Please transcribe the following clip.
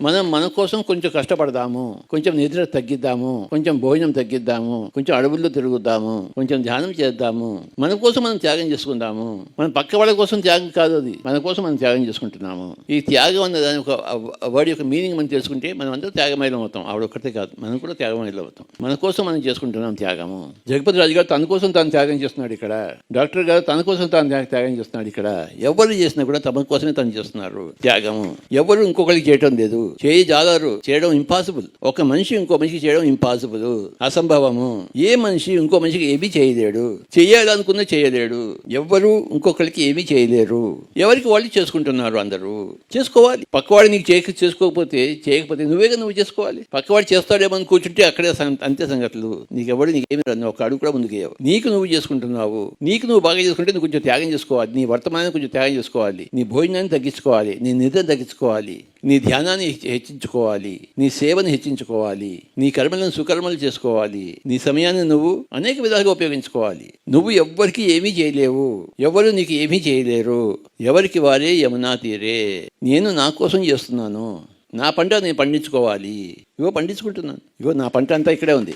మనం మన కోసం కొంచెం కష్టపడదాము, కొంచెం నిద్ర తగ్గిద్దాము, కొంచెం భోజనం తగ్గిద్దాము, కొంచెం అడవుల్లో తిరుగుదాము, కొంచెం ధ్యానం చేద్దాము. మన కోసం మనం త్యాగం చేసుకుందాము. మన పక్క వాళ్ళ కోసం త్యాగం కాదు, అది మన కోసం మనం త్యాగం చేసుకుంటున్నాము. ఈ త్యాగం అన్న దాని ఒక వర్డ్ యొక్క మీనింగ్ మనం తెలుసుకుంటే మనం అందరూ త్యాగమయులం అవుతాం. ఆవిడ ఒక్కటే కాదు, మనం కూడా త్యాగమయులం అవుతాం. మన కోసం మనం చేసుకుంటున్నాం త్యాగము. జగపతి రాజు గారు తన కోసం తాను త్యాగం చేస్తున్నాడు ఇక్కడ. డాక్టర్ గారు తన కోసం తాను త్యాగం చేస్తున్నాడు ఇక్కడ. ఎవరు చేసినా కూడా తమ కోసమే తను చేస్తున్నారు త్యాగము. ఎవరు ఇంకొకరికి చేయటం లేదు, చేయజాలరు, చేయడం ఇంపాసిబుల్. ఒక మనిషి ఇంకో మనిషికి చేయడం ఇంపాసిబుల్, అసంభవము. ఏ మనిషి ఇంకో మనిషికి ఏమీ చేయలేడు, చేయాలనుకున్నా చేయలేడు. ఎవ్వరు ఇంకొకరికి ఏమీ చేయలేరు. ఎవరికి వాళ్ళు చేసుకుంటున్నారు, అందరూ చేసుకోవాలి. పక్కవాడు నీకు చేయకపోతే నువ్వు చేసుకోవాలి. పక్కవాడు చేస్తాడేమని కూర్చుంటే అక్కడే అంతే సంగతులు. నీకెవడు నీకేమి రాదు, ఒక అడుగు కూడా ముందుకేయవు. నీకు నువ్వు చేసుకుంటున్నావు. నీకు నువ్వు బాగా చేసుకుంటే నువ్వు కొంచెం త్యాగం చేసుకోవాలి. నీ వర్తమానాన్ని కొంచెం త్యాగం చేసుకోవాలి. నీ భోజనాన్ని తగ్గించుకోవాలి, నీ నిద్ర తగ్గించుకోవాలి, నీ ధ్యానాన్ని హెచ్చించుకోవాలి, నీ సేవను హెచ్చించుకోవాలి, నీ కర్మలను సుకర్మలు చేసుకోవాలి. నీ సమయాన్ని నువ్వు అనేక విధాలుగా ఉపయోగించుకోవాలి. నువ్వు ఎవ్వరికి ఏమీ చేయలేవు, ఎవరు నీకు ఏమీ చేయలేరు. ఎవరికి వారే యమునా తీరే. నేను నా కోసం చేస్తున్నాను. నా పంట నేను పండించుకోవాలి. ఇగో పండించుకుంటున్నాను. ఇగో నా పంట అంతా ఇక్కడే ఉంది.